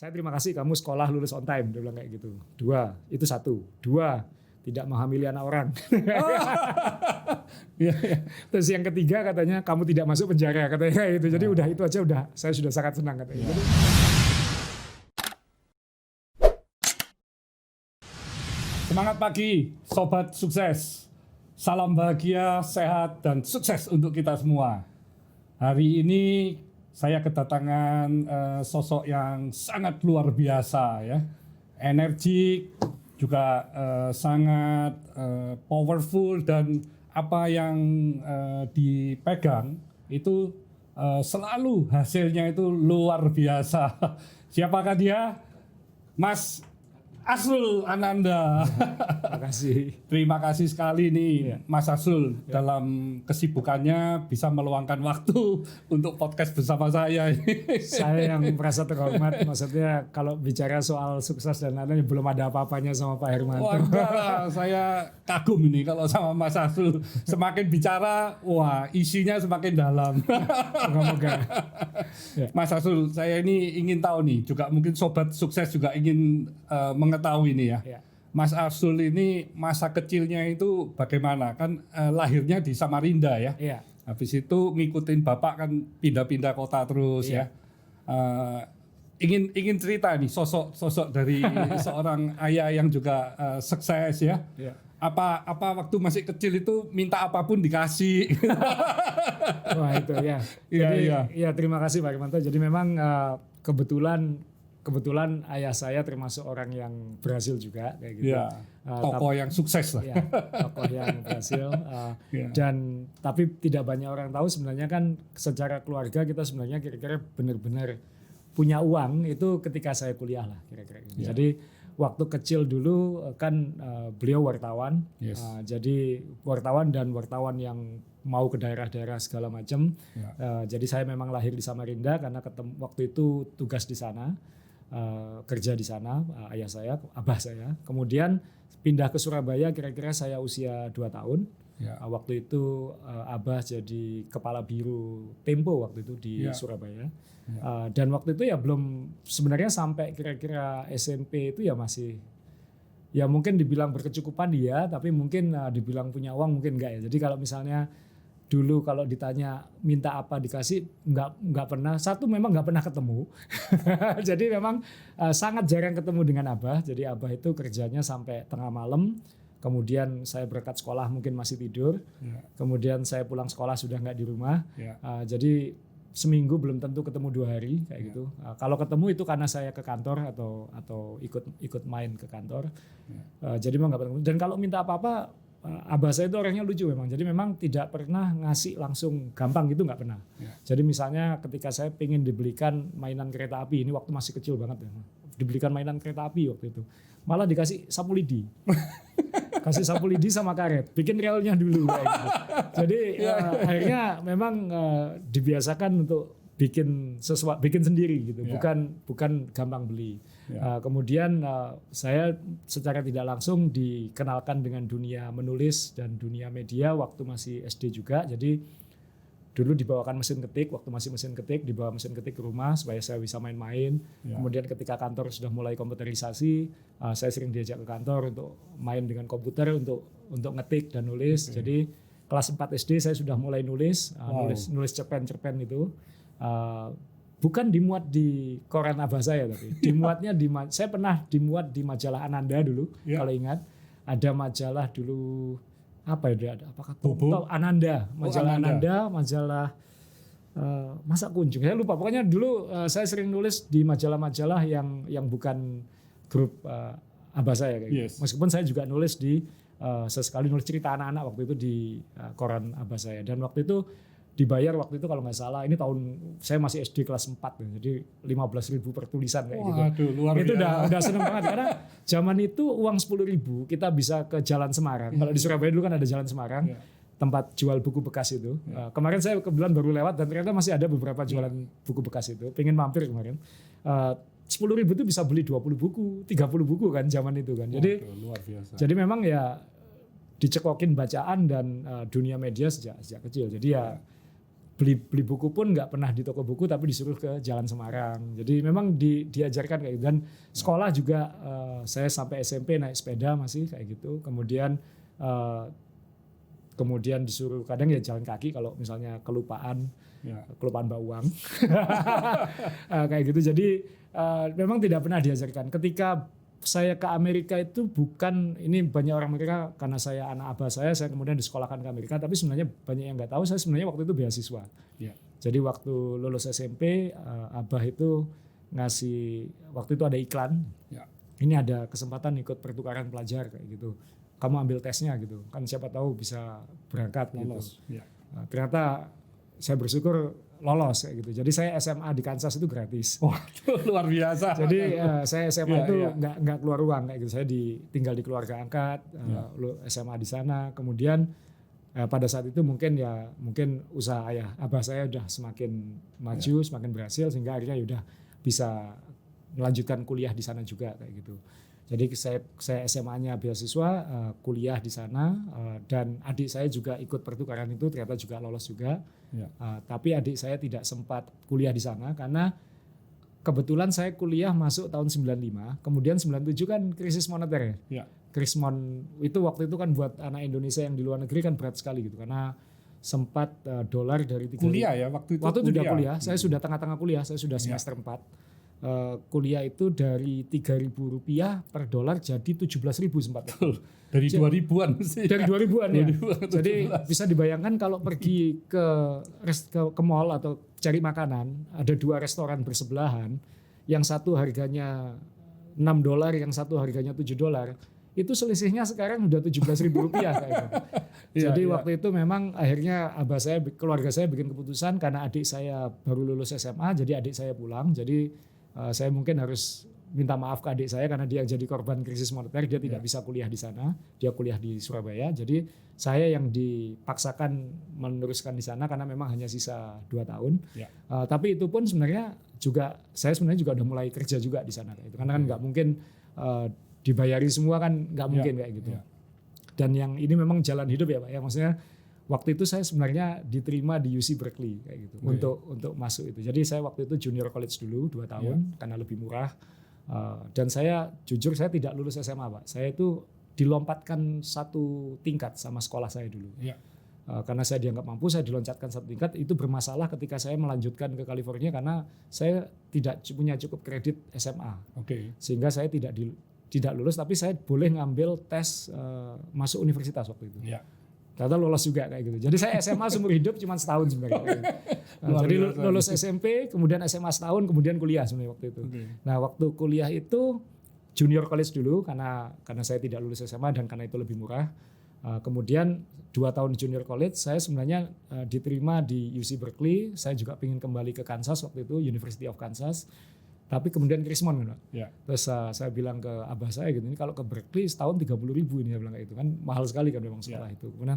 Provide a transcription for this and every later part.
Saya terima kasih kamu sekolah lulus on time, dia bilang kayak gitu. 2, itu 1. 2, tidak menghamili anak orang. Ya. Terus yang ketiga katanya kamu tidak masuk penjara katanya itu. Jadi udah itu aja udah saya sudah sangat senang katanya. Jadi, semangat pagi sobat sukses. Salam bahagia, sehat dan sukses untuk kita semua. Hari ini saya kedatangan sosok yang sangat luar biasa ya. Energik, juga sangat powerful, dan apa yang dipegang itu selalu hasilnya itu luar biasa. Siapakah dia? Mas Asrul Ananda. Terima kasih sekali nih Mas Asrul dalam kesibukannya bisa meluangkan waktu untuk podcast bersama saya. Saya yang merasa terhormat, maksudnya kalau bicara soal sukses dan lain-lain belum ada apa-apanya sama Pak Hermanto. Wah, saya kagum ini kalau sama Mas Asrul. Semakin bicara, wah isinya semakin dalam. Moga-moga. Mas Asrul, saya ini ingin tahu nih, juga mungkin sobat sukses juga ingin mengetahui nih ya. Mas Asrul ini masa kecilnya itu bagaimana? Kan lahirnya di Samarinda ya. Habis itu ngikutin bapak kan pindah-pindah kota terus ya. Ingin cerita nih sosok dari seorang ayah yang juga sukses ya. Apa waktu masih kecil itu minta apapun dikasih. Wah itu ya. Jadi ya terima kasih Pak Hermanto. Jadi memang kebetulan ayah saya termasuk orang yang berhasil juga kayak gitu. Tokoh yang sukses lah. Tokoh yang berhasil. Dan tapi tidak banyak orang tahu sebenarnya kan secara keluarga kita sebenarnya kira-kira benar-benar punya uang itu ketika saya kuliah lah kira-kira. Jadi waktu kecil dulu kan beliau wartawan. Jadi wartawan yang mau ke daerah-daerah segala macam. Jadi saya memang lahir di Samarinda karena waktu itu tugas di sana. Kerja di sana, ayah saya, abah saya. Kemudian pindah ke Surabaya kira-kira saya usia 2 tahun. Waktu itu abah jadi kepala biro Tempo waktu itu di Surabaya. Dan waktu itu ya belum, sebenarnya sampai kira-kira SMP itu ya masih, ya mungkin dibilang berkecukupan dia, tapi mungkin dibilang punya uang mungkin enggak ya. Jadi kalau misalnya dulu kalau ditanya minta apa dikasih, nggak pernah. Satu memang nggak pernah ketemu. Jadi memang sangat jarang ketemu dengan abah. Jadi abah itu kerjanya sampai tengah malam. Kemudian saya berangkat sekolah mungkin masih tidur. Kemudian saya pulang sekolah sudah nggak di rumah. Jadi seminggu belum tentu ketemu 2 hari kayak gitu. Kalau ketemu itu karena saya ke kantor atau ikut main ke kantor. Jadi memang nggak ketemu. Dan kalau minta apa-apa, abah saya itu orangnya lucu memang. Jadi memang tidak pernah ngasih langsung gampang gitu, nggak pernah. Jadi misalnya ketika saya pengen dibelikan mainan kereta api, ini waktu masih kecil banget ya, dibelikan mainan kereta api waktu itu, malah dikasih sapu lidi. Kasih sapu lidi sama karet, bikin relnya dulu kayak gitu. Jadi akhirnya memang dibiasakan untuk bikin sesuatu, bikin sendiri gitu, bukan gampang beli. Kemudian saya secara tidak langsung dikenalkan dengan dunia menulis dan dunia media waktu masih SD juga. Jadi dulu dibawakan mesin ketik, waktu masih mesin ketik dibawa mesin ketik ke rumah supaya saya bisa main-main. Kemudian ketika kantor sudah mulai komputerisasi, saya sering diajak ke kantor untuk main dengan komputer untuk ngetik dan nulis. Jadi kelas 4 SD saya sudah mulai nulis cerpen-cerpen itu. Bukan dimuat di koran abah saya, tapi dimuatnya saya pernah dimuat di majalah Ananda dulu. Kalau ingat ada majalah dulu apa ya, apakah Ananda, majalah Ananda, majalah Masa Kunjung, saya lupa. Pokoknya dulu saya sering nulis di majalah-majalah yang bukan grup abah saya kayak gitu. Meskipun saya juga nulis sesekali nulis cerita anak-anak waktu itu di koran abah saya. Dan waktu itu dibayar waktu itu kalau nggak salah, ini tahun saya masih SD kelas 4, jadi 15.000 per tulisan kayak gitu. Itu udah seneng banget karena zaman itu uang 10.000 kita bisa ke Jalan Semarang. Kalau di Surabaya dulu kan ada Jalan Semarang, tempat jual buku bekas itu. Kemarin saya kebetulan baru lewat dan ternyata masih ada beberapa jualan buku bekas itu. Pengen mampir kemarin. 10.000 itu bisa beli 20 buku, 30 buku kan zaman itu kan. Jadi luar biasa. Jadi memang ya dicekokin bacaan dan dunia media sejak kecil. Jadi ya beli buku pun nggak pernah di toko buku, tapi disuruh ke Jalan Semarang. Jadi memang diajarkan kayak gitu. Dan sekolah juga saya sampai SMP naik sepeda masih kayak gitu. Kemudian disuruh kadang ya jalan kaki kalau misalnya kelupaan bawa uang kayak gitu. Jadi memang tidak pernah diajarkan. Ketika saya ke Amerika itu bukan, ini banyak orang mengira karena saya anak abah saya kemudian disekolahkan ke Amerika, tapi sebenarnya banyak yang nggak tahu saya sebenarnya waktu itu beasiswa. Jadi waktu lulus SMP abah itu ngasih, waktu itu ada iklan, ini ada kesempatan ikut pertukaran pelajar kayak gitu, kamu ambil tesnya gitu kan, siapa tahu bisa berangkat lolos gitu. Ternyata saya bersyukur lolos kayak gitu. Jadi saya SMA di Kansas itu gratis. Wah, itu luar biasa. Jadi saya SMA itu nggak keluar uang kayak gitu. Saya tinggal di keluarga angkat, SMA di sana. Kemudian pada saat itu mungkin usaha abah saya udah semakin maju, semakin berhasil, sehingga akhirnya udah bisa melanjutkan kuliah di sana juga kayak gitu. Jadi saya SMA-nya beasiswa, kuliah di sana, dan adik saya juga ikut pertukaran itu, ternyata juga lolos juga. Tapi adik saya tidak sempat kuliah di sana karena kebetulan saya kuliah masuk tahun 95, kemudian 97 kan krisis moneter ya. Krisis itu waktu itu kan buat anak Indonesia yang di luar negeri kan berat sekali gitu, karena sempat dolar dari 3 kuliah ya waktu itu. Waktu itu sudah kuliah, saya sudah tengah-tengah kuliah, saya sudah semester 4. Kuliah itu dari Rp3.000 per dolar jadi 17.000 sempat. Dari 2000-an sih. Dari 2000-an ya. Jadi bisa dibayangkan kalau pergi ke mall atau cari makanan, ada 2 restoran bersebelahan, yang satu harganya $6, yang satu harganya $7. Itu selisihnya sekarang udah Rp17.000 kayak gitu. Jadi waktu itu memang akhirnya keluarga saya bikin keputusan, karena adik saya baru lulus SMA, jadi adik saya pulang. Jadi saya mungkin harus minta maaf ke adik saya karena dia jadi korban krisis moneter, dia tidak bisa kuliah di sana, dia kuliah di Surabaya. Jadi saya yang dipaksakan meneruskan di sana karena memang hanya sisa 2 tahun. Tapi itu pun sebenarnya saya juga udah mulai kerja juga di sana kayak itu. Karena kan nggak mungkin dibayari semua kan, nggak mungkin kayak gitu. Dan yang ini memang jalan hidup ya Pak ya, maksudnya waktu itu saya sebenarnya diterima di UC Berkeley kayak gitu untuk masuk itu. Jadi saya waktu itu junior college dulu 2 tahun karena lebih murah. Dan saya jujur saya tidak lulus SMA Pak. Saya itu dilompatkan 1 tingkat sama sekolah saya dulu. Karena saya dianggap mampu, saya diloncatkan 1 tingkat. Itu bermasalah ketika saya melanjutkan ke California karena saya tidak punya cukup kredit SMA. Sehingga saya tidak lulus, tapi saya boleh ngambil tes masuk universitas waktu itu. Ternyata lolos juga kayak gitu. Jadi saya SMA seumur hidup cuma setahun sebenarnya. Jadi lulus SMP, kemudian SMA setahun, kemudian kuliah sebenarnya waktu itu. Nah waktu kuliah itu junior college dulu karena saya tidak lulus SMA dan karena itu lebih murah. Kemudian 2 tahun junior college saya sebenarnya diterima di UC Berkeley. Saya juga ingin kembali ke Kansas waktu itu, University of Kansas. Tapi kemudian Krismon kan. Terus saya bilang ke abah saya gitu, ini kalau ke Berkeley setahun 30.000 ini, saya bilang kayak itu kan mahal sekali kan memang sekolah itu. Kemudian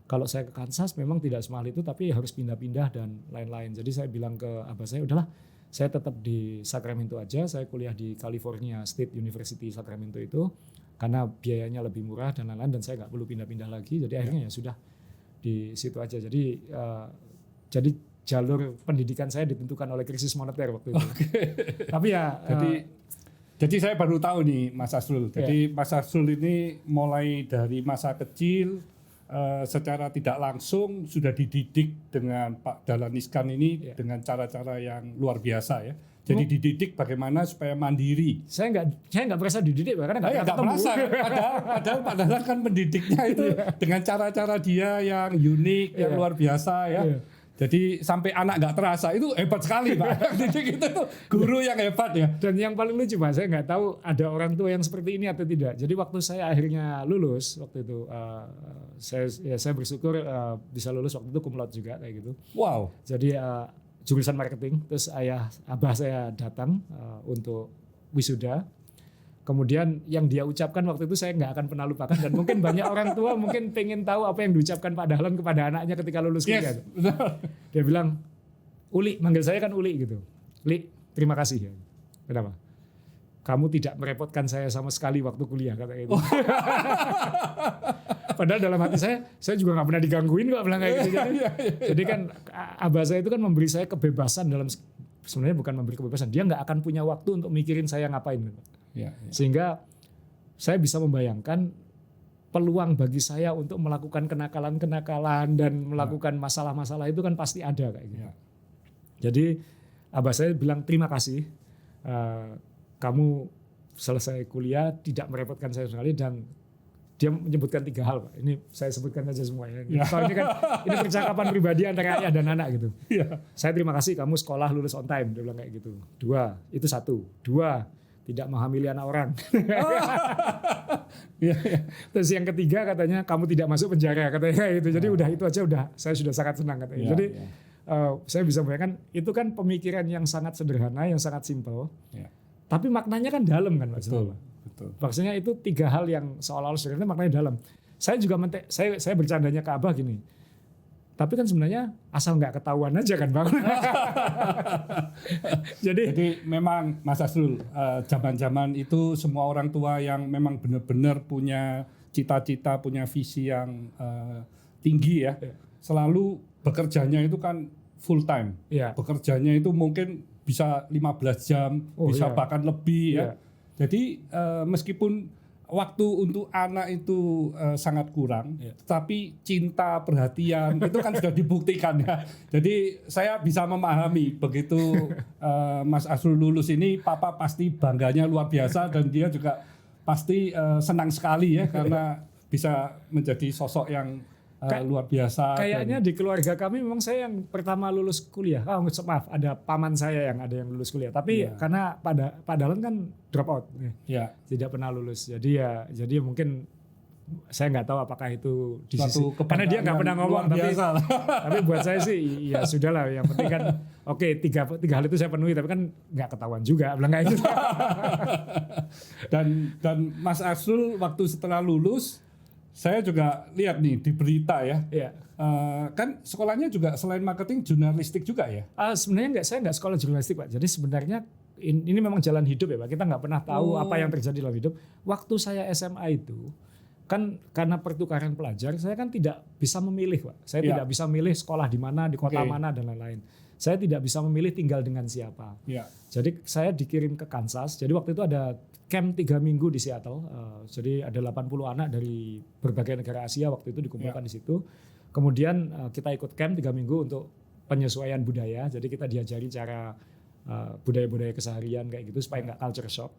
kalau saya ke Kansas memang tidak semahal itu, tapi harus pindah-pindah dan lain-lain. Jadi saya bilang ke abah saya, udahlah saya tetap di Sacramento aja, saya kuliah di California State University Sacramento itu karena biayanya lebih murah dan lain-lain, dan saya nggak perlu pindah-pindah lagi. Jadi akhirnya ya sudah di situ aja. Jadi jalur pendidikan saya ditentukan oleh krisis moneter waktu itu. Tapi ya jadi saya baru tahu nih Mas Asrul. Jadi Mas Asrul ini mulai dari masa kecil secara tidak langsung sudah dididik dengan Pak Dahlan Iskan ini dengan cara-cara yang luar biasa ya. Jadi dididik bagaimana supaya mandiri. Saya nggak merasa dididik karena nggak merasa. Padahal Pak Dahlan kan mendidiknya itu dengan cara-cara dia yang unik, yang luar biasa ya. Jadi sampai anak nggak terasa, itu hebat sekali Pak. Didik itu guru yang hebat ya. Dan yang paling lucu Pak, saya nggak tahu ada orang tua yang seperti ini atau tidak. Jadi waktu saya akhirnya lulus waktu itu, saya bersyukur bisa lulus waktu itu cum laude juga kayak gitu. Wow. Jadi jurusan marketing, terus abah saya datang untuk wisuda. Kemudian yang dia ucapkan waktu itu saya nggak akan pernah lupakan, dan mungkin banyak orang tua mungkin pengen tahu apa yang diucapkan Pak Dahlan kepada anaknya ketika lulus kuliah. Dia bilang, Uli, manggil saya kan Uli gitu. Li, terima kasih ya. Kenapa? Kamu tidak merepotkan saya sama sekali waktu kuliah, kata itu. Padahal dalam hati saya juga nggak pernah digangguin kok bilang kayak gitu. Jadi kan abah saya itu kan memberi saya kebebasan dalam, sebenarnya bukan memberi kebebasan, dia nggak akan punya waktu untuk mikirin saya ngapain. Sehingga saya bisa membayangkan peluang bagi saya untuk melakukan kenakalan-kenakalan dan melakukan masalah-masalah itu kan pasti ada kayak gitu. Jadi abah saya bilang terima kasih, kamu selesai kuliah tidak merepotkan saya sekali, dan dia menyebutkan 3 hal, Pak. Ini saya sebutkan saja semuanya. Soalnya kan ini percakapan pribadi antara ayah dan anak gitu. Saya terima kasih kamu sekolah lulus on time, dia bilang kayak gitu. 2, itu 1. 2, tidak menghamili anak orang. Terus yang ketiga katanya kamu tidak masuk penjara katanya gitu. Jadi udah itu aja udah saya sudah sangat senang katanya. Jadi saya bisa bayangkan itu kan pemikiran yang sangat sederhana, yang sangat simpel. Tapi maknanya kan dalam kan Pak. Betul. Maksudnya itu 3 hal yang seolah-olah sederhana maknanya dalam. Saya juga saya bercandanya ke Abah gini. Tapi kan sebenarnya asal nggak ketahuan aja kan Bang. Jadi memang Mas Asrul, zaman-zaman itu semua orang tua yang memang benar-benar punya cita-cita, punya visi yang tinggi ya. Selalu bekerjanya itu kan full time. Bekerjanya itu mungkin bisa 15 jam, bisa bahkan lebih ya. Jadi meskipun waktu untuk anak itu sangat kurang, tapi cinta, perhatian itu kan sudah dibuktikan ya. Jadi saya bisa memahami begitu Mas Asrul lulus ini, Papa pasti bangganya luar biasa dan dia juga pasti senang sekali ya karena bisa menjadi sosok yang luar biasa. Kayaknya di keluarga kami memang saya yang pertama lulus kuliah. Maaf, ada paman saya yang ada yang lulus kuliah. Tapi karena padahal kan drop out, tidak pernah lulus. Jadi mungkin saya nggak tahu apakah itu di sisi, karena dia nggak pernah ngomong. Tapi buat saya sih ya sudahlah. Yang penting kan tiga hal itu saya penuhi. Tapi kan nggak ketahuan juga, bilang kayak gitu. dan Mas Asrul waktu setelah lulus, saya juga lihat nih di berita ya. Kan sekolahnya juga selain marketing jurnalistik juga ya? Sebenarnya saya nggak sekolah jurnalistik Pak. Jadi sebenarnya ini memang jalan hidup ya Pak. Kita nggak pernah tahu apa yang terjadi dalam hidup. Waktu saya SMA itu kan karena pertukaran pelajar, saya kan tidak bisa memilih Pak. Saya tidak bisa memilih sekolah di mana, di kota mana dan lain-lain. Saya tidak bisa memilih tinggal dengan siapa. Jadi saya dikirim ke Kansas. Jadi waktu itu ada camp 3 minggu di Seattle. Jadi ada 80 anak dari berbagai negara Asia waktu itu dikumpulkan di situ. Kemudian kita ikut camp 3 minggu untuk penyesuaian budaya. Jadi kita diajari cara budaya-budaya keseharian kayak gitu supaya nggak culture shock.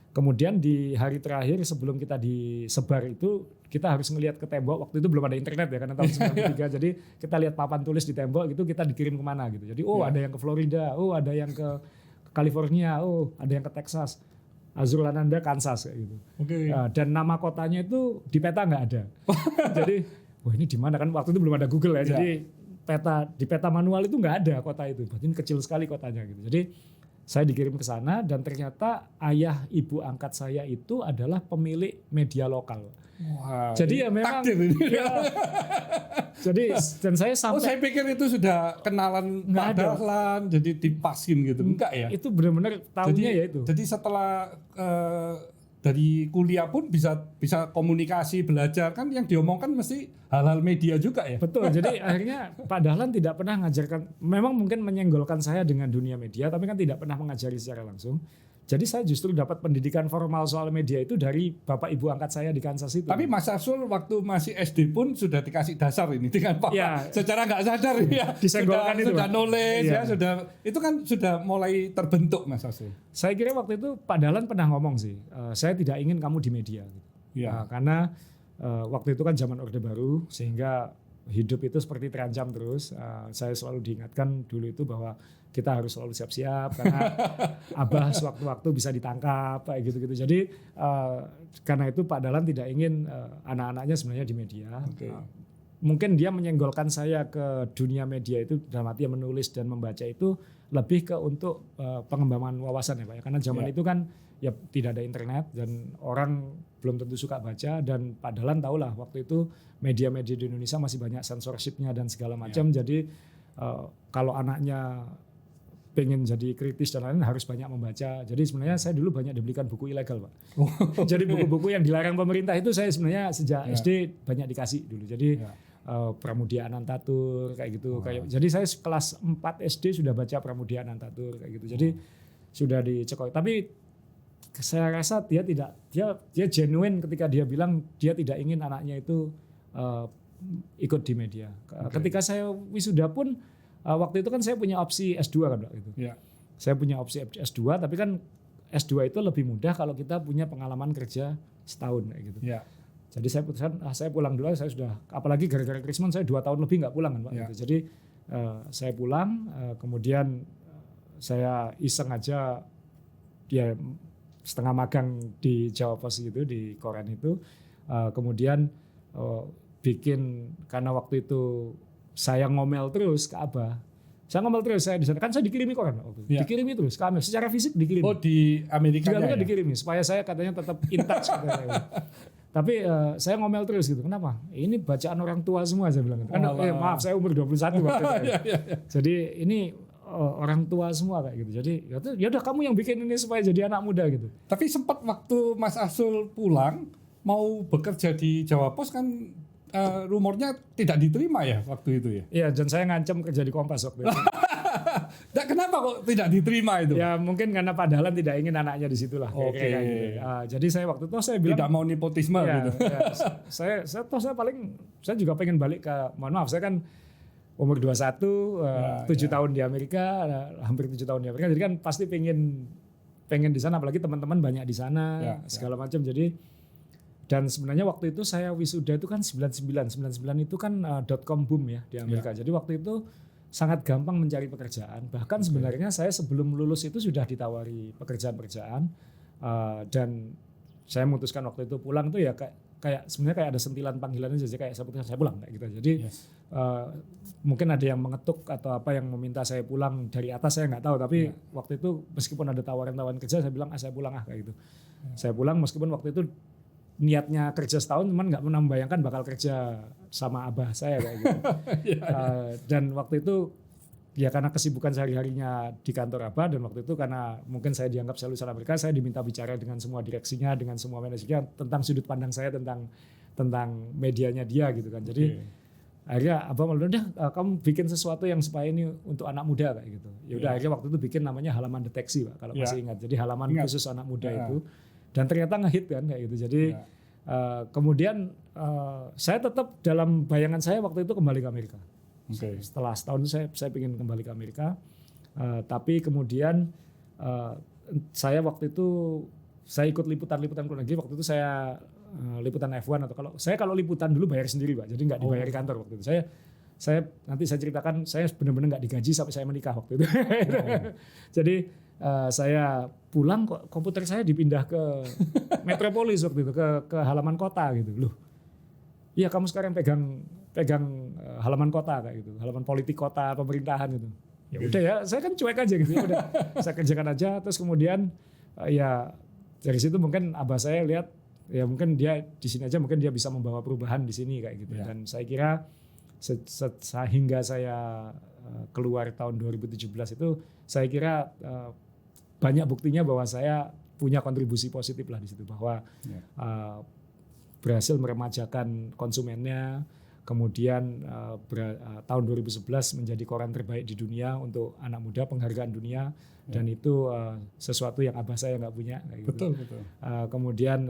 Kemudian di hari terakhir sebelum kita disebar itu, kita harus ngelihat ke tembok. Waktu itu belum ada internet ya karena tahun 93. Jadi kita lihat papan tulis di tembok itu, kita dikirim kemana gitu. Jadi ada yang ke Florida, ada yang ke California, ada yang ke Texas. Azrul Ananda Kansas kayak gitu. Dan nama kotanya itu di peta nggak ada. Jadi ini di mana kan waktu itu belum ada Google ya. Jadi di peta manual itu nggak ada kota itu. Berarti kecil sekali kotanya gitu. Jadi saya dikirim ke sana dan ternyata ayah ibu angkat saya itu adalah pemilik media lokal. Jadi ya memang jadi dan saya sampai saya pikir itu sudah kenalan Dahlan jadi dipasin gitu. Enggak ya? Itu benar-benar tahunya ya itu. Jadi setelah dari kuliah pun bisa komunikasi, belajar, kan yang diomongkan mesti hal-hal media juga ya. Betul. Jadi akhirnya Pak Dahlan tidak pernah mengajarkan, memang mungkin menyenggolkan saya dengan dunia media, tapi kan tidak pernah mengajari secara langsung. Jadi saya justru dapat pendidikan formal soal media itu dari bapak ibu angkat saya di Kansas itu. Tapi Mas Asrul waktu masih SD pun sudah dikasih dasar ini dengan Pak. Secara nggak sadar ya. Disenggolkan itu. Sudah knowledge ya, itu kan sudah mulai terbentuk Mas Asrul. Saya kira waktu itu Pak Dahlan pernah ngomong sih, saya tidak ingin kamu di media. Karena waktu itu kan zaman Orde Baru, sehingga hidup itu seperti terancam terus. Saya selalu diingatkan dulu itu bahwa kita harus selalu siap-siap karena Abah sewaktu-waktu bisa ditangkap kayak gitu-gitu. Jadi karena itu Pak Dahlan tidak ingin anak-anaknya sebenarnya di media. Mungkin dia menyenggolkan saya ke dunia media itu dalam arti menulis dan membaca itu lebih ke untuk pengembangan wawasan ya Pak. Karena zaman itu kan ya tidak ada internet dan orang belum tentu suka baca, dan Pak Dahlan tahulah waktu itu media-media di Indonesia masih banyak censorshipnya dan segala macam. Jadi kalau anaknya pengen jadi kritis dan lain-lain harus banyak membaca. Jadi sebenarnya saya dulu banyak dibelikan buku ilegal, Pak. Jadi buku-buku yang dilarang pemerintah itu saya sebenarnya sejak SD banyak dikasih dulu. Jadi Pramudia Anantatur kayak gitu. Jadi saya kelas 4 SD sudah baca Pramudia Anantatur kayak gitu. Jadi sudah dicekoi. Tapi saya rasa dia genuine ketika dia bilang dia tidak ingin anaknya itu ikut di media. Ketika saya wisuda pun waktu itu kan saya punya opsi S2 kan Pak gitu. Saya punya opsi S2 tapi kan S2 itu lebih mudah kalau kita punya pengalaman kerja setahun kayak gitu. Jadi saya putuskan saya pulang dulu, saya sudah apalagi gara-gara Krismon saya 2 tahun lebih nggak pulang kan Pak gitu. Jadi saya pulang kemudian saya iseng aja setengah magang di Jawa Pos gitu di koran itu kemudian bikin karena waktu itu saya ngomel terus ke Abah. Saya ngomel terus, saya di sana kan saya dikirimi koran waktu itu. Dikirimi terus ke Amerika, secara fisik dikirimi. Oh di Amerika ya? Dikirimi supaya saya katanya tetap in touch katanya. Tapi saya ngomel terus gitu. Kenapa? Ini bacaan orang tua semua saya bilang. Karena maaf saya umur 21 waktu itu. Jadi ini orang tua semua kayak gitu. Jadi ya udah kamu yang bikin ini supaya jadi anak muda gitu. Tapi sempat waktu Mas Arsul pulang mau bekerja di Jawa Pos kan rumornya tidak diterima ya waktu itu ya? Iya, dan saya ngancam kerja di Kompas waktu itu. Nah, kenapa kok tidak diterima itu? Ya mungkin karena Pak Dahlan tidak ingin anaknya di situ lah. Oke. Gitu. Jadi saya waktu itu saya bilang tidak mau nepotisme gitu. Ya, saya juga pengen balik ke, mohon maaf saya kan umur 21, 7 tahun di Amerika, hampir 7 tahun di Amerika. Jadi kan pasti pengen di sana, apalagi teman-teman banyak di sana segala macam. Jadi dan sebenarnya waktu itu saya wisuda itu kan 99 itu kan .com boom ya di Amerika. Jadi waktu itu sangat gampang mencari pekerjaan. Bahkan sebenarnya saya sebelum lulus itu sudah ditawari pekerjaan-pekerjaan dan saya memutuskan waktu itu pulang tuh ya kayak sebenarnya kayak ada sentilan panggilannya saja kayak saya putuskan saya pulang kayak gitu. Jadi mungkin ada yang mengetuk atau apa yang meminta saya pulang dari atas saya nggak tahu. Tapi waktu itu meskipun ada tawaran-tawaran kerja saya bilang saya pulang kayak gitu. Saya pulang meskipun waktu itu niatnya kerja setahun, cuman nggak pernah membayangkan bakal kerja sama Abah saya kayak gitu. Dan waktu itu ya karena kesibukan sehari-harinya di kantor Abah dan waktu itu karena mungkin saya dianggap saya lulusan Amerika, saya diminta bicara dengan semua direksinya, dengan semua manajernya tentang sudut pandang saya tentang medianya dia gitu kan. Jadi akhirnya Abah malah udah kamu bikin sesuatu yang supaya ini untuk anak muda kayak gitu. Ya udah akhirnya waktu itu bikin namanya halaman deteksi Pak kalau masih ingat. Jadi halaman khusus anak muda itu. Dan ternyata ngehit kan kayak gitu. Jadi kemudian saya tetap dalam bayangan saya waktu itu kembali ke Amerika. Setelah setahun itu saya ingin kembali ke Amerika. Tapi kemudian saya waktu itu saya ikut liputan-liputan luar negeri. Waktu itu saya liputan F1 atau kalau liputan dulu bayar sendiri Pak. Jadi nggak dibayar di kantor waktu itu. Saya nanti saya ceritakan saya benar-benar nggak digaji sampai saya menikah waktu itu. Jadi saya pulang kok komputer saya dipindah ke Metropolis waktu itu ke halaman kota gitu loh. Iya kamu sekarang pegang halaman kota kayak gitu, halaman politik kota pemerintahan gitu. Ya udah ya saya kan cuek aja gitu. Ya udah saya kerjakan aja terus kemudian ya dari situ mungkin Abah saya lihat ya mungkin dia di sini aja mungkin dia bisa membawa perubahan di sini kayak gitu. Dan saya kira hingga saya keluar tahun 2017 itu saya kira banyak buktinya bahwa saya punya kontribusi positif lah di situ bahwa berhasil meremajakan konsumennya, kemudian tahun 2011 menjadi koran terbaik di dunia untuk anak muda, penghargaan dunia dan itu sesuatu yang Abah saya nggak punya kayak gitu. Betul. Kemudian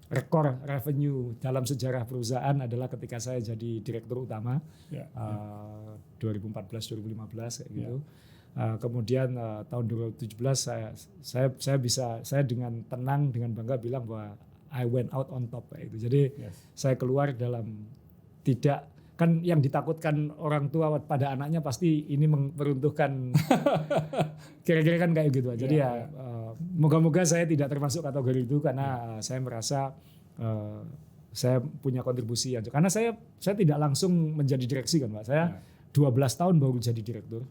rekor revenue dalam sejarah perusahaan adalah ketika saya jadi direktur utama 2014-2015 kayak gitu. Kemudian tahun 2017 saya dengan tenang dengan bangga bilang bahwa I went out on top kayak gitu. Jadi saya keluar dalam tidak kan yang ditakutkan orang tua pada anaknya pasti ini meruntuhkan kira-kira kan kayak gitu. Jadi moga-moga saya tidak termasuk kategori itu karena saya merasa saya punya kontribusi aja. Karena saya tidak langsung menjadi direksi kan Pak. Saya 12 tahun baru jadi direktur.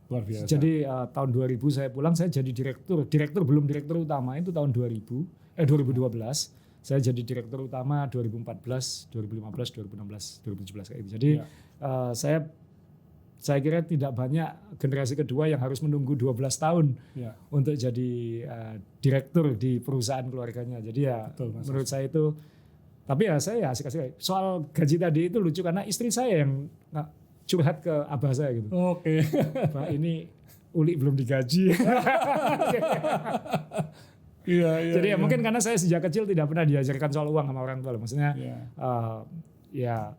Luar biasa. Jadi tahun 2000 saya pulang saya jadi direktur belum direktur utama itu tahun 2012. Saya jadi direktur utama 2014, 2015, 2016, 2017 kayak gitu. Jadi saya saya kira tidak banyak generasi kedua yang harus menunggu 12 tahun untuk jadi direktur di perusahaan keluarganya. Jadi ya betul, menurut saya itu, tapi ya saya asik-asik. Soal gaji tadi itu lucu karena istri saya yang curhat ke abah saya gitu. Oke. Pak, ini Uli belum digaji. Jadi ya mungkin karena saya sejak kecil tidak pernah diajarkan soal uang sama orang tua. Maksudnya ya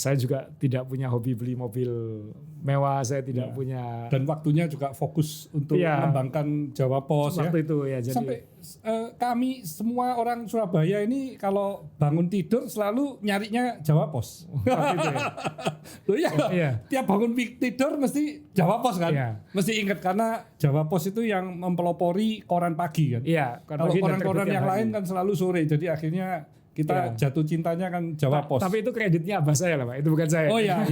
saya juga tidak punya hobi beli mobil mewah, saya tidak punya, dan waktunya juga fokus untuk mengembangkan Jawa Pos waktu itu ya. Jadi sampai kami semua orang Surabaya ini kalau bangun tidur selalu nyarinya Jawa Pos. Gitu ya. Loh iya. Tiap bangun tidur mesti Jawa Pos kan? Mesti ingat karena Jawa Pos itu yang mempelopori koran pagi kan. Iya, kalau koran-koran yang lain kan selalu sore. Jadi akhirnya kita jatuh cintanya kan Jawa Pos. Tapi itu kreditnya abah saya lah Pak, itu bukan saya. Oh iya.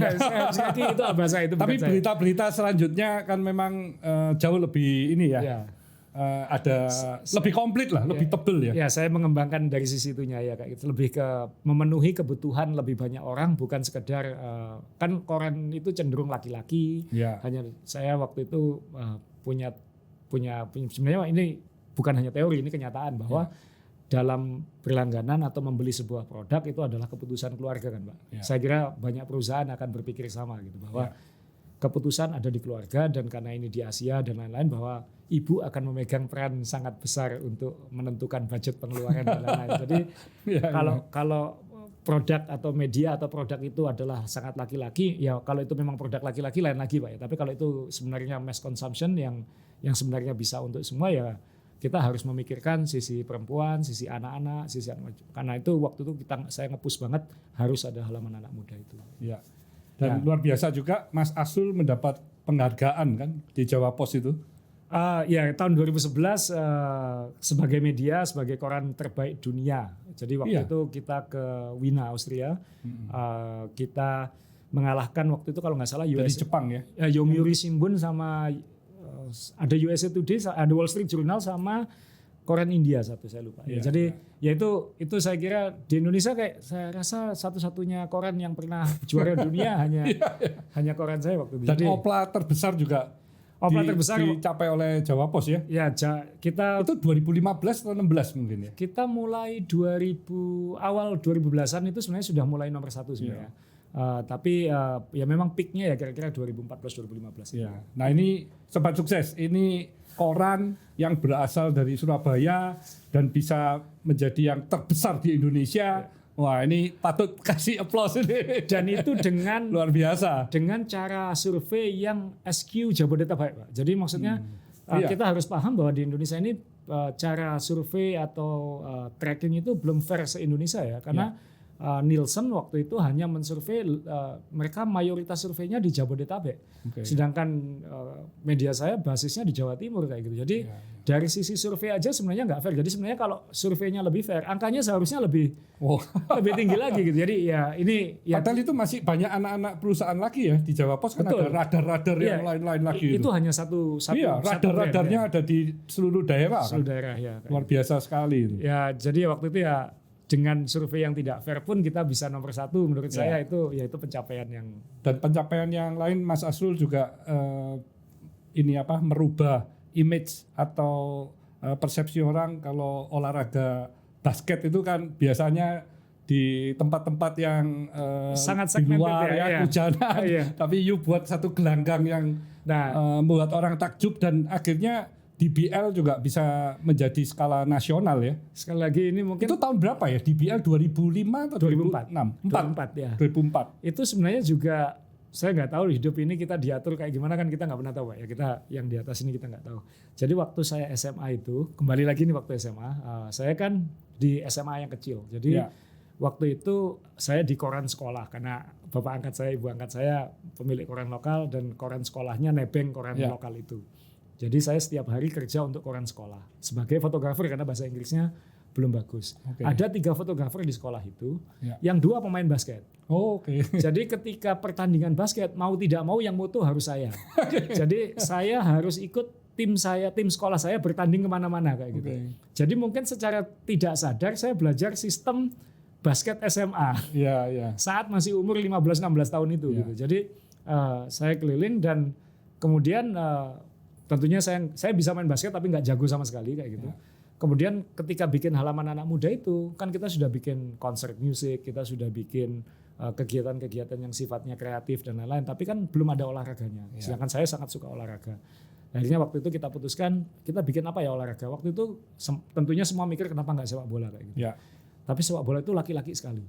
Itu abah saya, itu tapi bukan berita-berita selanjutnya kan memang jauh lebih ini ya. Ada lebih komplit lah, lebih tebel ya. Ya, saya mengembangkan dari sisi itunya ya kayak gitu. Lebih ke memenuhi kebutuhan lebih banyak orang, bukan sekedar kan koran itu cenderung laki-laki. Hanya saya waktu itu punya sebenarnya ini bukan hanya teori, ini kenyataan bahwa dalam berlangganan atau membeli sebuah produk itu adalah keputusan keluarga kan Pak. Saya kira banyak perusahaan akan berpikir sama gitu bahwa keputusan ada di keluarga, dan karena ini di Asia dan lain-lain bahwa ibu akan memegang peran sangat besar untuk menentukan budget pengeluaran dan lain-lain. Jadi kalau produk atau media atau produk itu adalah sangat laki-laki, ya kalau itu memang produk laki-laki lain lagi Pak ya. Tapi kalau itu sebenarnya mass consumption yang sebenarnya bisa untuk semua, ya kita harus memikirkan sisi perempuan, sisi anak-anak, karena itu waktu itu saya nge-push banget harus ada halaman anak muda itu. Ya. Dan luar biasa juga Mas Asul mendapat penghargaan kan di Jawa Pos itu. Ya tahun 2011 sebagai media, sebagai koran terbaik dunia. Jadi waktu itu kita ke Wina, Austria. Kita mengalahkan waktu itu kalau nggak salah dari Jepang ya. Yomiuri Shimbun sama ada USA Today, ada Wall Street Journal sama koran India satu, saya lupa. Jadi ya itu saya kira di Indonesia kayak saya rasa satu-satunya koran yang pernah juara dunia hanya koran saya waktu itu. Dan opla terbesar juga dicapai oleh Jawa Pos ya. Ya, kita itu 2015 atau 16 mungkin ya. Kita mulai awal 2010-an itu sebenarnya sudah mulai nomor 1 sebenarnya. Tapi ya memang peaknya ya kira-kira 2014-2015. Ya. Nah ini Sobat Sukses, ini koran yang berasal dari Surabaya dan bisa menjadi yang terbesar di Indonesia. Wah ini patut kasih aplaus ini. Dan itu dengan luar biasa. Dengan cara survei yang SQ Jabodetabek Pak. Jadi maksudnya kita harus paham bahwa di Indonesia ini cara survei atau tracking itu belum fair se-Indonesia ya. Karena Nielsen waktu itu hanya mensurvei, mereka mayoritas surveinya di Jabodetabek. Sedangkan media saya basisnya di Jawa Timur kayak gitu. Jadi dari sisi survei aja sebenarnya nggak fair. Jadi sebenarnya kalau surveinya lebih fair, angkanya seharusnya lebih tinggi lagi gitu. Jadi ya ini padahal itu masih banyak anak-anak perusahaan lagi ya di Jawa Pos. Kan ada radar-radar yang lain-lain lagi. Itu hanya satu radar-radarnya ada di seluruh daerah. Daerah ya. Luar biasa sekali itu. Ya jadi waktu itu ya dengan survei yang tidak fair pun kita bisa nomor 1 menurut saya itu pencapaian yang. Dan pencapaian yang lain Mas Asul juga merubah image atau persepsi orang kalau olahraga basket itu kan biasanya di tempat-tempat yang sangat di luar hujanan, tapi you buat satu gelanggang yang membuat orang takjub, dan akhirnya DBL juga bisa menjadi skala nasional ya. Sekali lagi ini mungkin itu tahun berapa ya? DBL 2005 atau 2004 ya. 2004. Itu sebenarnya juga saya nggak tahu hidup ini kita diatur kayak gimana, kan kita nggak pernah tahu Pak ya. Kita yang di atas ini kita nggak tahu. Jadi waktu saya SMA itu, kembali lagi nih waktu SMA, saya kan di SMA yang kecil. Jadi waktu itu saya di koran sekolah karena bapak angkat saya, ibu angkat saya pemilik koran lokal, dan koran sekolahnya nebeng koran lokal itu. Jadi saya setiap hari kerja untuk koran sekolah sebagai fotografer karena bahasa Inggrisnya belum bagus. Ada 3 fotografer di sekolah itu, yang 2 pemain basket. Jadi ketika pertandingan basket mau tidak mau yang moto harus saya. Jadi saya harus ikut tim sekolah saya bertanding kemana-mana kayak gitu. Jadi mungkin secara tidak sadar saya belajar sistem basket SMA. Saat masih umur 15-16 tahun itu gitu. Jadi Saya keliling dan kemudian tentunya saya bisa main basket tapi nggak jago sama sekali kayak gitu. Kemudian ketika bikin halaman anak muda itu kan kita sudah bikin konser musik, kita sudah bikin kegiatan-kegiatan yang sifatnya kreatif dan lain-lain, tapi kan belum ada olahraganya. Sedangkan saya sangat suka olahraga. Akhirnya waktu itu kita putuskan kita bikin apa ya olahraga. Waktu itu tentunya semua mikir kenapa nggak sepak bola kayak gitu. Tapi sepak bola itu laki-laki sekali.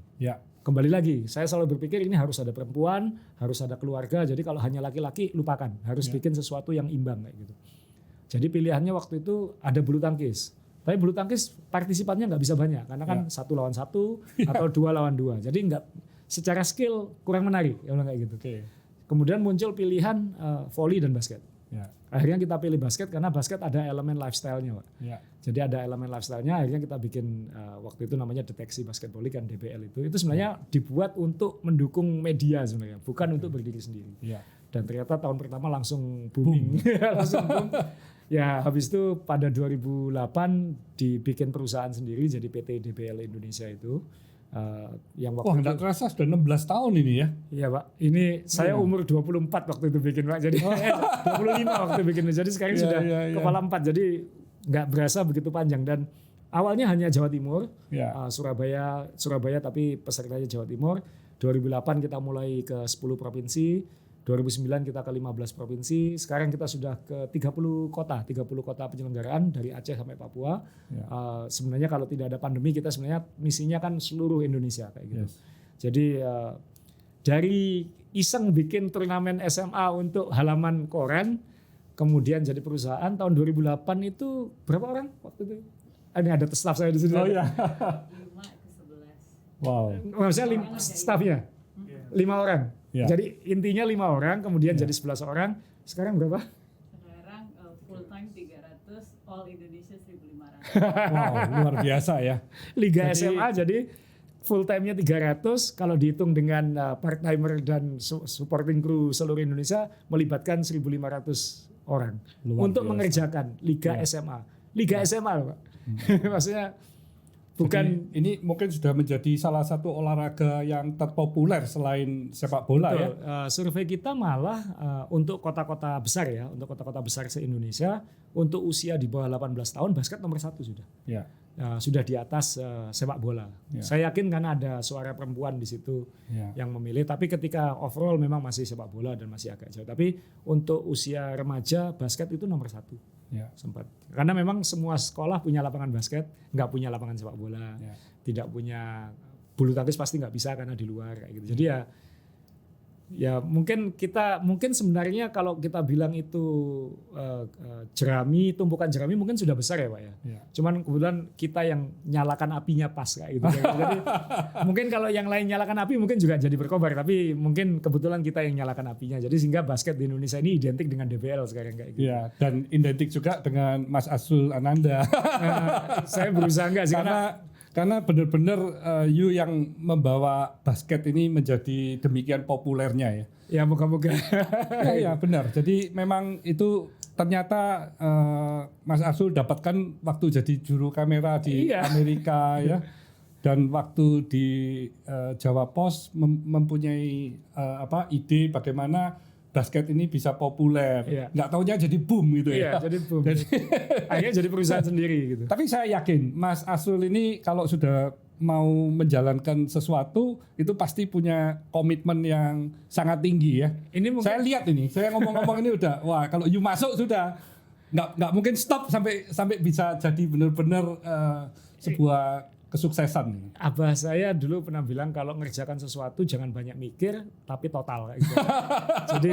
Kembali lagi, saya selalu berpikir ini harus ada perempuan, harus ada keluarga. Jadi kalau hanya laki-laki lupakan, harus bikin sesuatu yang imbang kayak gitu. Jadi pilihannya waktu itu ada bulu tangkis. Tapi bulu tangkis partisipannya nggak bisa banyak karena kan 1 lawan 1 atau 2 lawan 2. Jadi nggak secara skill kurang menarik ya kayak gitu. Kemudian muncul pilihan volley dan basket. Akhirnya kita pilih basket karena basket ada elemen lifestyle-nya, Pak. Jadi ada elemen lifestyle-nya. Akhirnya kita bikin waktu itu namanya Deteksi Basketball kan DBL itu. Itu sebenarnya dibuat untuk mendukung media sebenarnya, bukan untuk berdiri sendiri. Dan ternyata tahun pertama langsung booming, langsung boom. Ya habis itu pada 2008 dibikin perusahaan sendiri jadi PT DBL Indonesia itu. Yang waktu nggak terasa sudah 16 tahun ini ya? Iya Pak, ini saya umur 24 waktu itu bikin Pak, jadi 25 waktu bikin, jadi sekarang sudah kepala 4, jadi nggak berasa begitu panjang. Dan awalnya hanya Jawa Timur, Surabaya tapi pesertanya Jawa Timur. 2008 kita mulai ke 10 provinsi, 2009 kita ke 15 provinsi, sekarang kita sudah ke 30 kota penyelenggaraan dari Aceh sampai Papua. Sebenarnya kalau tidak ada pandemi kita sebenarnya misinya kan seluruh Indonesia kayak gitu. Jadi dari iseng bikin turnamen SMA untuk halaman koran, kemudian jadi perusahaan tahun 2008 itu berapa orang waktu itu? Ini ada staff saya di sini. 5 ke 11. Wow. Maksudnya staffnya 5 orang. Jadi intinya 5 orang, kemudian jadi 11 orang. Sekarang berapa? Sekarang full time 300, all Indonesia 1.500. Wow, luar biasa ya. Liga SMA jadi full time-nya 300, kalau dihitung dengan part timer dan supporting crew seluruh Indonesia melibatkan 1.500 orang untuk mengerjakan Liga SMA. Liga SMA loh, Pak. Maksudnya bukan jadi, ini mungkin sudah menjadi salah satu olahraga yang terpopuler selain sepak bola. Betul. Ya. Survei kita malah untuk kota-kota besar ya, untuk kota-kota besar se-Indonesia, untuk usia di bawah 18 tahun basket nomor 1 sudah. Sudah di atas sepak bola. Saya yakin karena ada suara perempuan di situ yang memilih. Tapi ketika overall memang masih sepak bola dan masih agak jauh. Tapi untuk usia remaja basket itu nomor 1. Sempat. Karena memang semua sekolah punya lapangan basket, nggak punya lapangan sepak bola, tidak punya bulu tangkis pasti nggak bisa karena di luar kayak gitu. Jadi ya mungkin sebenarnya kalau kita bilang itu jerami, tumpukan jerami mungkin sudah besar ya Pak ya. Cuman kebetulan kita yang nyalakan apinya pas kayak gitu. Jadi mungkin kalau yang lain nyalakan api mungkin juga jadi berkobar, tapi mungkin kebetulan kita yang nyalakan apinya. Jadi sehingga basket di Indonesia ini identik dengan DBL sekarang kayak gitu. Iya, dan identik juga dengan Mas Asul Ananda. Saya berusaha enggak sih karena benar-benar you yang membawa basket ini menjadi demikian populernya ya. Ya moga-moga. Ya benar. Jadi memang itu ternyata Mas Asul dapatkan waktu jadi juru kamera di Amerika ya. Dan waktu di Jawa Pos mempunyai ide bagaimana basket ini bisa populer. Nggak taunya jadi boom gitu ya. Jadi boom. Akhirnya jadi perusahaan sendiri gitu. Tapi saya yakin Mas Asul ini kalau sudah mau menjalankan sesuatu itu pasti punya komitmen yang sangat tinggi ya. Ini mungkin, saya lihat ini, saya ngomong-ngomong ini udah, wah kalau you masuk sudah nggak mungkin stop sampai bisa jadi benar-benar sebuah kesuksesan. Abah saya dulu pernah bilang kalau ngerjakan sesuatu jangan banyak mikir tapi total kayak gitu. Jadi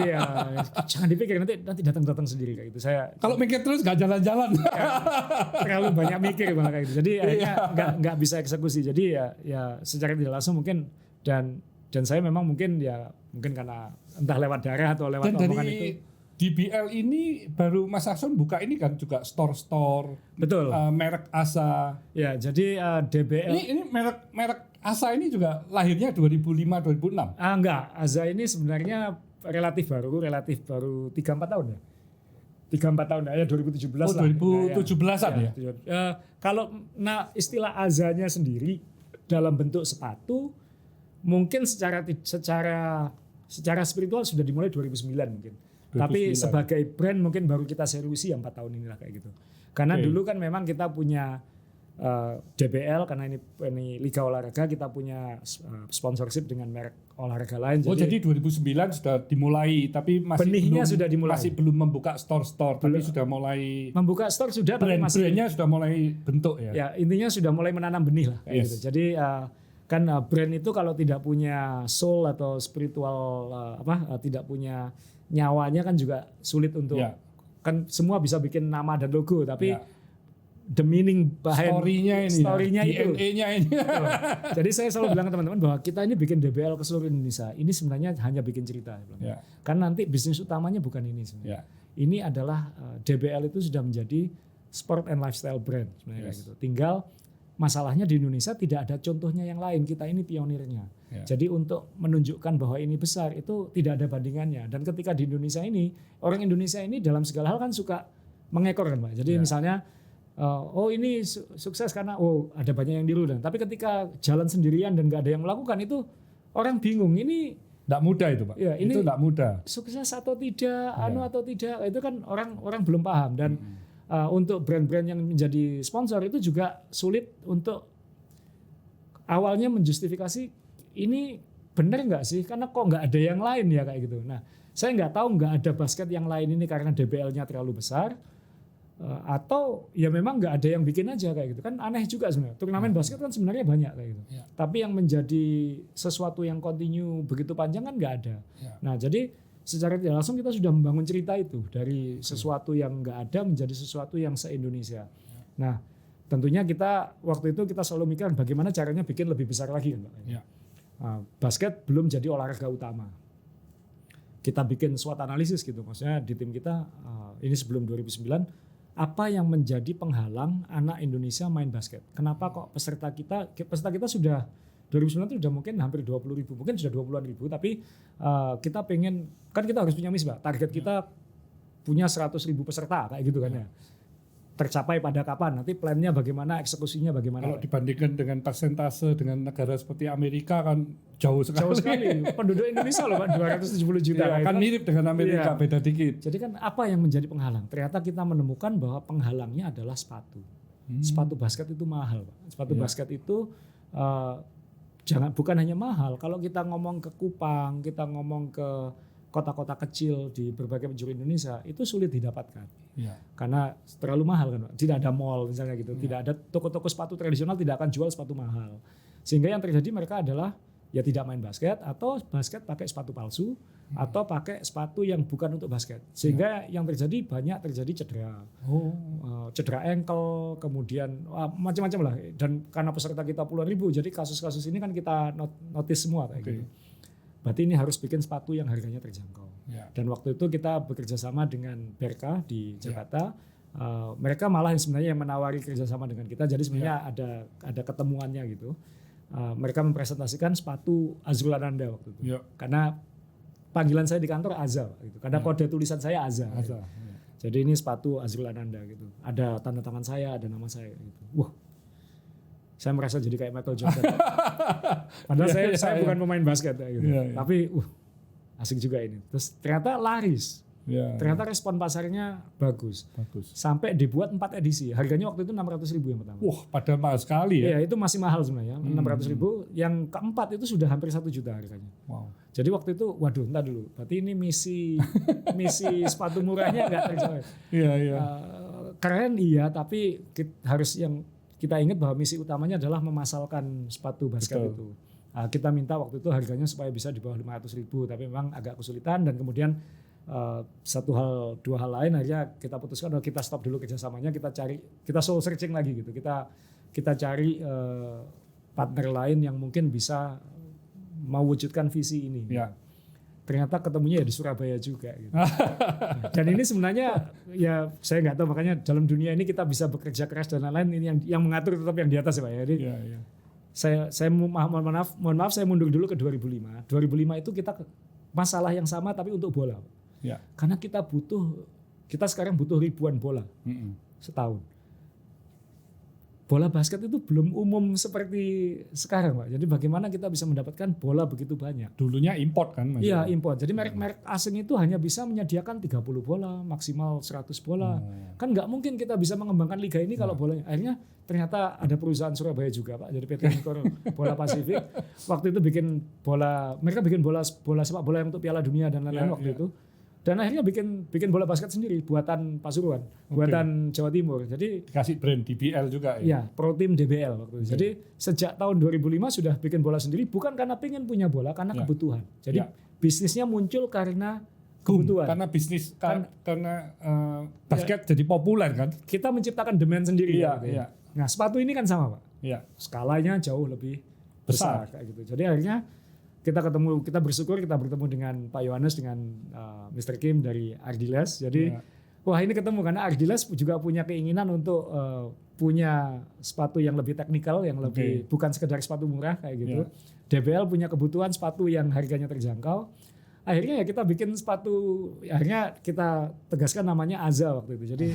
jangan dipikir nanti datang sendiri kayak gitu. Saya kalau mikir terus nggak jalan-jalan. Terlalu banyak mikir malah kayak gitu. Jadi akhirnya nggak bisa eksekusi. Jadi ya secara tidak langsung mungkin dan saya memang mungkin karena entah lewat darah atau lewat omongan itu. DBL ini baru Mas Asul buka ini kan juga store. Betul. Merek ASA. Ya, jadi DBL ini merek ASA ini juga lahirnya 2005-2006. Enggak, ASA ini sebenarnya relatif baru 3-4 tahun ya. 3-4 tahun ya 2017 lah. 2017-an ya. Kalau istilah ASA-nya sendiri dalam bentuk sepatu mungkin secara secara spiritual sudah dimulai 2009 mungkin. 2009. Tapi sebagai brand mungkin baru kita seriusi 4 tahun inilah kayak gitu. Karena dulu kan memang kita punya DBL karena ini liga olahraga, kita punya sponsorship dengan merek olahraga lain. Jadi 2009 sudah dimulai, tapi masih belum membuka store, tapi sudah mulai membuka store sudah, brandnya sudah mulai bentuk ya. Ya intinya sudah mulai menanam benih lah kayak gitu. Jadi kan brand itu kalau tidak punya soul atau spiritual tidak punya nyawanya kan juga sulit untuk kan semua bisa bikin nama dan logo, tapi the meaning behind story-nya itu. DNA-nya ini. Jadi saya selalu bilang ke teman-teman bahwa kita ini bikin DBL ke seluruh Indonesia. Ini sebenarnya hanya bikin cerita. Kan nanti bisnis utamanya bukan ini sebenarnya. Ini adalah DBL itu sudah menjadi sport and lifestyle brand sebenarnya gitu. Tinggal masalahnya di Indonesia tidak ada contohnya yang lain. Kita ini pionirnya. Jadi untuk menunjukkan bahwa ini besar itu tidak ada bandingannya. Dan ketika di Indonesia ini, orang Indonesia ini dalam segala hal kan suka mengekor kan Pak. Jadi misalnya ini sukses karena ada banyak yang diludan. Tapi ketika jalan sendirian dan nggak ada yang melakukan itu orang bingung. Ini nggak mudah itu Pak. Ya, itu nggak mudah. Sukses atau tidak, atau tidak itu kan orang belum paham. Dan untuk brand-brand yang menjadi sponsor itu juga sulit untuk awalnya menjustifikasi ini benar nggak sih? Karena kok nggak ada yang lain ya kayak gitu. Nah saya nggak tahu nggak ada basket yang lain ini karena DBL-nya terlalu besar. Atau ya memang nggak ada yang bikin aja kayak gitu kan aneh juga sebenarnya. Turnamen basket kan sebenarnya banyak kayak gitu. Tapi yang menjadi sesuatu yang kontinu begitu panjang kan nggak ada. Nah jadi secara tidak langsung kita sudah membangun cerita itu dari sesuatu yang nggak ada menjadi sesuatu yang se-Indonesia. Nah tentunya kita waktu itu kita selalu mikir bagaimana caranya bikin lebih besar lagi kan Pak. Basket belum jadi olahraga utama. Kita bikin SWOT analisis gitu. Maksudnya di tim kita ini sebelum 2009 apa yang menjadi penghalang anak Indonesia main basket? Kenapa kok peserta kita sudah 2009 itu sudah mungkin hampir 20.000, mungkin sudah 20-an ribu, tapi kita pengen kan kita harus punya misi Pak. Target kita punya 100.000 peserta kayak gitu kan ya. Tercapai pada kapan? Nanti plannya bagaimana, eksekusinya bagaimana? Kalau dibandingkan dengan persentase dengan negara seperti Amerika kan jauh sekali. Jauh sekali. Penduduk Indonesia loh Pak 270 juta. Kan mirip dengan Amerika, beda dikit. Jadi kan apa yang menjadi penghalang? Ternyata kita menemukan bahwa penghalangnya adalah sepatu. Sepatu basket itu mahal Pak. Sepatu basket itu bukan hanya mahal. Kalau kita ngomong ke Kupang, kita ngomong ke kota-kota kecil di berbagai penjuru Indonesia itu sulit didapatkan karena terlalu mahal kan, tidak ada mall misalnya gitu, tidak ada toko-toko sepatu tradisional tidak akan jual sepatu mahal, sehingga yang terjadi mereka adalah ya tidak main basket atau basket pakai sepatu palsu atau pakai sepatu yang bukan untuk basket, sehingga yang terjadi banyak terjadi cedera, cedera ankle, kemudian macam-macam lah, dan karena peserta kita puluhan ribu, jadi kasus-kasus ini kan kita notice semua kayak gitu. Berarti ini harus bikin sepatu yang harganya terjangkau. Dan waktu itu kita bekerja sama dengan Berka di Jakarta. Mereka malah sebenarnya yang menawari kerjasama dengan kita. Jadi sebenarnya ada ketemuannya gitu. Mereka mempresentasikan sepatu Azrul Ananda waktu itu. Karena panggilan saya di kantor Aza gitu. Karena kode tulisan saya Aza. Gitu. Jadi ini sepatu Azrul Ananda gitu. Ada tanda tangan saya, ada nama saya gitu. Wah. Saya merasa jadi kayak Michael Jordan. Padahal saya bukan pemain basket gitu. Tapi asik juga ini. Terus ternyata laris. Ternyata respon pasarnya bagus. Sampai dibuat 4 edisi. Harganya waktu itu 600.000 yang pertama. Wah, padahal mahal sekali ya. Iya, itu masih mahal sebenarnya. 600.000. Yang keempat itu sudah hampir 1 juta harganya. Wow. Jadi waktu itu, waduh, entar dulu. Berarti ini misi sepatu murahnya nggak tercapai. Keren iya, tapi harus yang kita ingat bahwa misi utamanya adalah memasalkan sepatu basket itu. Kita minta waktu itu harganya supaya bisa di bawah 500.000, tapi memang agak kesulitan, dan kemudian dua hal lain akhirnya kita putuskan kita stop dulu kerjasamanya, kita soul searching lagi gitu. Kita cari partner lain yang mungkin bisa mewujudkan visi ini. Ternyata ketemunya ya di Surabaya juga gitu. Dan ini sebenarnya ya saya nggak tahu, makanya dalam dunia ini kita bisa bekerja keras dan lain-lain, ini yang mengatur tetap yang di atas ya Pak ya. Jadi saya mohon maaf saya mundur dulu ke 2005. 2005 itu kita masalah yang sama tapi untuk bola. Karena kita sekarang butuh ribuan bola setahun. bola basket itu belum umum seperti sekarang, Pak. Jadi bagaimana kita bisa mendapatkan bola begitu banyak? Dulunya import kan, Mas? Iya, import. Jadi merek-merek asing itu hanya bisa menyediakan 30 bola, maksimal 100 bola. Kan nggak mungkin kita bisa mengembangkan liga ini kalau bolanya. Akhirnya ternyata ada perusahaan Surabaya juga, Pak. Jadi PT Unicor Bola Pasifik waktu itu bikin bola, mereka bikin bola sepak bola yang untuk Piala Dunia dan lain-lain waktu itu. Dan akhirnya bikin bola basket sendiri buatan Pasuruan, buatan Jawa Timur. Jadi dikasih brand DBL juga ya. Iya, Pro Team DBL waktu itu. Jadi sejak tahun 2005 sudah bikin bola sendiri, bukan karena pengen punya bola, karena kebutuhan. Jadi bisnisnya muncul karena kebutuhan. Karena bisnis karena basket jadi populer kan. Kita menciptakan demand sendiri. Iya. Nah, sepatu ini kan sama, Pak. Iya. Skalanya jauh lebih besar kayak gitu. Jadi akhirnya kita bersyukur kita bertemu dengan Pak Yohanes, dengan Mr. Kim dari Ardiles. Jadi wah, ini ketemu karena Ardiles juga punya keinginan untuk punya sepatu yang lebih teknikal, yang lebih bukan sekedar sepatu murah kayak gitu. DBL punya kebutuhan sepatu yang harganya terjangkau. Akhirnya ya kita bikin sepatu, akhirnya kita tegaskan namanya Aza waktu itu. Jadi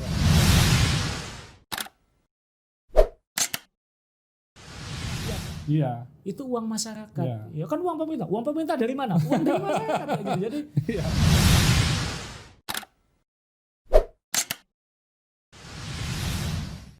iya. Itu uang masyarakat. Ya kan uang pemerintah. Uang pemerintah dari mana? Uang dari masyarakat. Jadi